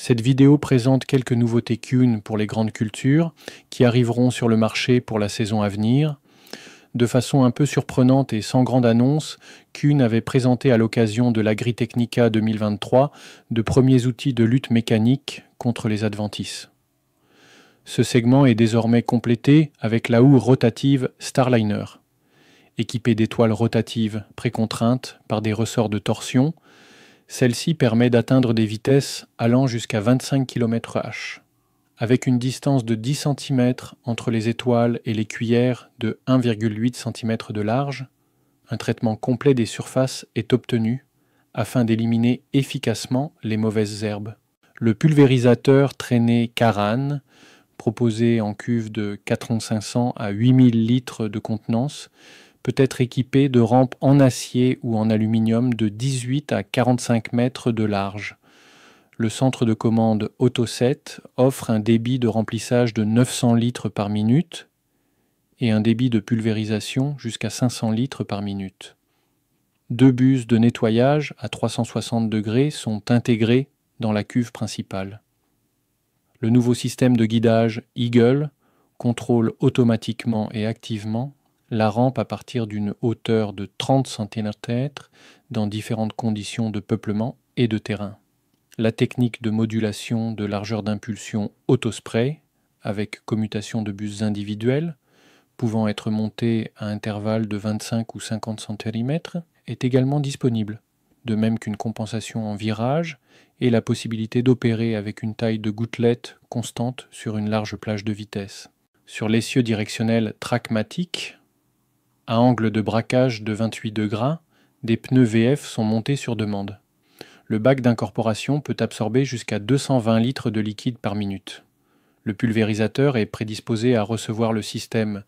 Cette vidéo présente quelques nouveautés Kuhn pour les grandes cultures qui arriveront sur le marché pour la saison à venir. De façon un peu surprenante et sans grande annonce, Kuhn avait présenté à l'occasion de l'Agritechnica 2023 de premiers outils de lutte mécanique contre les adventices. Ce segment est désormais complété avec la houe rotative Starliner. Équipée d'étoiles rotatives précontraintes par des ressorts de torsion, celle-ci permet d'atteindre des vitesses allant jusqu'à 25 km/h. Avec une distance de 10 cm entre les étoiles et les cuillères de 1,8 cm de large, un traitement complet des surfaces est obtenu afin d'éliminer efficacement les mauvaises herbes. Le pulvérisateur traîné Karan, proposé en cuve de 4500 à 8000 litres de contenance, peut être équipé de rampes en acier ou en aluminium de 18 à 45 mètres de large. Le centre de commande AutoSet offre un débit de remplissage de 900 litres par minute et un débit de pulvérisation jusqu'à 500 litres par minute. 2 buses de nettoyage à 360 degrés sont intégrées dans la cuve principale. Le nouveau système de guidage Eagle contrôle automatiquement et activement la rampe à partir d'une hauteur de 30 cm dans différentes conditions de peuplement et de terrain. La technique de modulation de largeur d'impulsion autospray, avec commutation de buses individuelles, pouvant être montées à intervalles de 25 ou 50 cm, est également disponible, de même qu'une compensation en virage et la possibilité d'opérer avec une taille de gouttelette constante sur une large plage de vitesse. Sur l'essieu directionnel Trackmatic, à angle de braquage de 28 degrés, des pneus VF sont montés sur demande. Le bac d'incorporation peut absorber jusqu'à 220 litres de liquide par minute. Le pulvérisateur est prédisposé à recevoir le système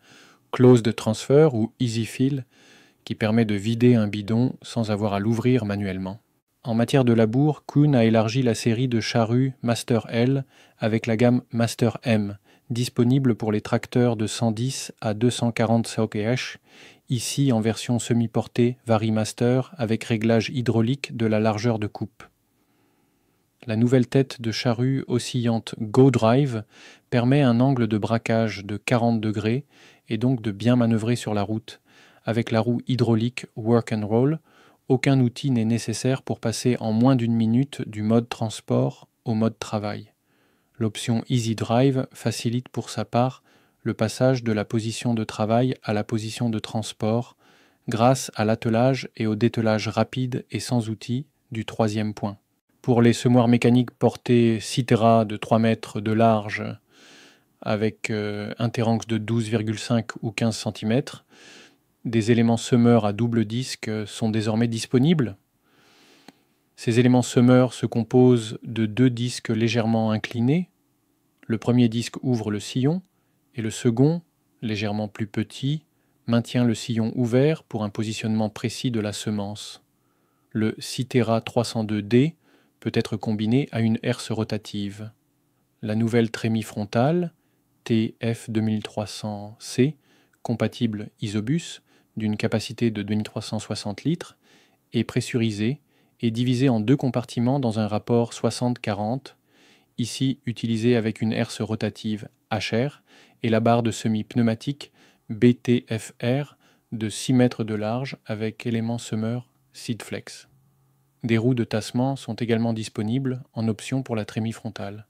Closed Transfer ou Easy Fill qui permet de vider un bidon sans avoir à l'ouvrir manuellement. En matière de labour, Kuhn a élargi la série de charrues Master L avec la gamme Master M, disponible pour les tracteurs de 110 à 240 ckh, ici en version semi-portée VariMaster avec réglage hydraulique de la largeur de coupe. La nouvelle tête de charrue oscillante GoDrive permet un angle de braquage de 40 degrés et donc de bien manœuvrer sur la route. Avec la roue hydraulique Work and Roll, aucun outil n'est nécessaire pour passer en moins d'une minute du mode transport au mode travail. L'option Easy Drive facilite pour sa part le passage de la position de travail à la position de transport grâce à l'attelage et au dételage rapide et sans outil du troisième point. Pour les semoirs mécaniques portés Citera de 3 mètres de large avec interranx de 12,5 ou 15 cm, des éléments semeurs à double disque sont désormais disponibles. Ces éléments semeurs se composent de 2 disques légèrement inclinés. Le premier disque ouvre le sillon et le second, légèrement plus petit, maintient le sillon ouvert pour un positionnement précis de la semence. Le Citera 302D peut être combiné à une herse rotative. La nouvelle trémie frontale, TF 2300C, compatible Isobus, d'une capacité de 2360 litres, est pressurisée et divisée en 2 compartiments dans un rapport 60-40, ici utilisé avec une herse rotative HR et la barre de semi-pneumatique BTFR de 6 mètres de large avec élément semeur Seedflex. Des roues de tassement sont également disponibles en option pour la trémie frontale.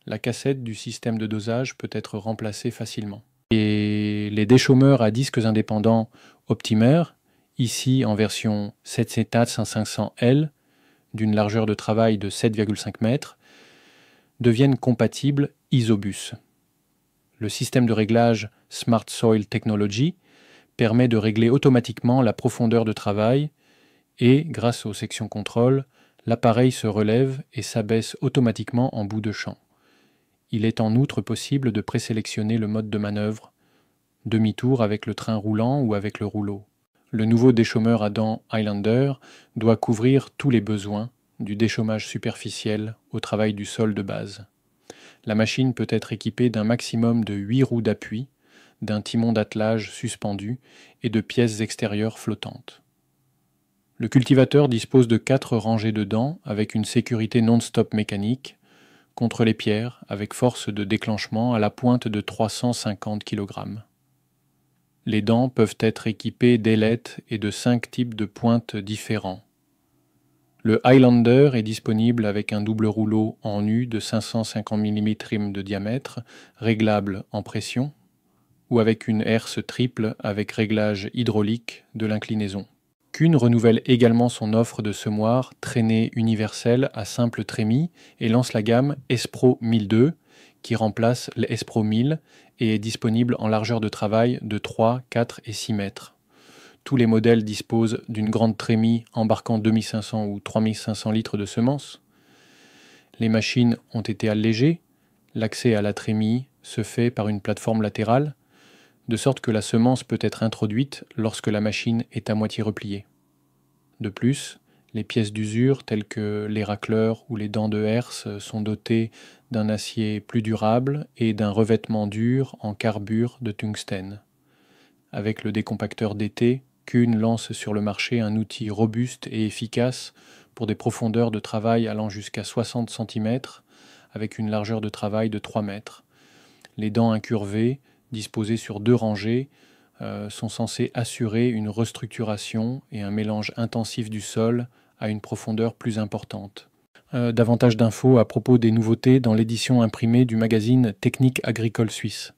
La cassette du système de dosage peut être remplacée facilement. Et les déchaumeurs à disques indépendants Optimer, ici en version 7C500L, d'une largeur de travail de 7,5 mètres, deviennent compatibles Isobus. Le système de réglage Smart Soil Technology permet de régler automatiquement la profondeur de travail et, grâce aux sections contrôle, l'appareil se relève et s'abaisse automatiquement en bout de champ. Il est en outre possible de présélectionner le mode de manœuvre, demi-tour avec le train roulant ou avec le rouleau. Le nouveau déchaumeur à dents Highlander doit couvrir tous les besoins, du déchaumage superficiel au travail du sol de base. La machine peut être équipée d'un maximum de 8 roues d'appui, d'un timon d'attelage suspendu et de pièces extérieures flottantes. Le cultivateur dispose de 4 rangées de dents avec une sécurité non-stop mécanique, contre les pierres avec force de déclenchement à la pointe de 350 kg. Les dents peuvent être équipées d'ailettes et de 5 types de pointes différents. Le Highlander est disponible avec un double rouleau en U de 550 mm de diamètre, réglable en pression, ou avec une herse triple avec réglage hydraulique de l'inclinaison. Kuhn renouvelle également son offre de semoirs traînée universelle à simple trémie et lance la gamme Espro 1002 qui remplace l'Espro 1000 et est disponible en largeur de travail de 3, 4 et 6 mètres. Tous les modèles disposent d'une grande trémie embarquant 2500 ou 3500 litres de semences. Les machines ont été allégées. L'accès à la trémie se fait par une plateforme latérale, de sorte que la semence peut être introduite lorsque la machine est à moitié repliée. De plus, les pièces d'usure telles que les racleurs ou les dents de herse sont dotées d'un acier plus durable et d'un revêtement dur en carbure de tungstène. Avec le décompacteur d'été, Kuhn lance sur le marché un outil robuste et efficace pour des profondeurs de travail allant jusqu'à 60 cm avec une largeur de travail de 3 mètres. Les dents incurvées, disposées sur 2 rangées, sont censées assurer une restructuration et un mélange intensif du sol à une profondeur plus importante. Davantage d'infos à propos des nouveautés dans l'édition imprimée du magazine Technique agricole suisse.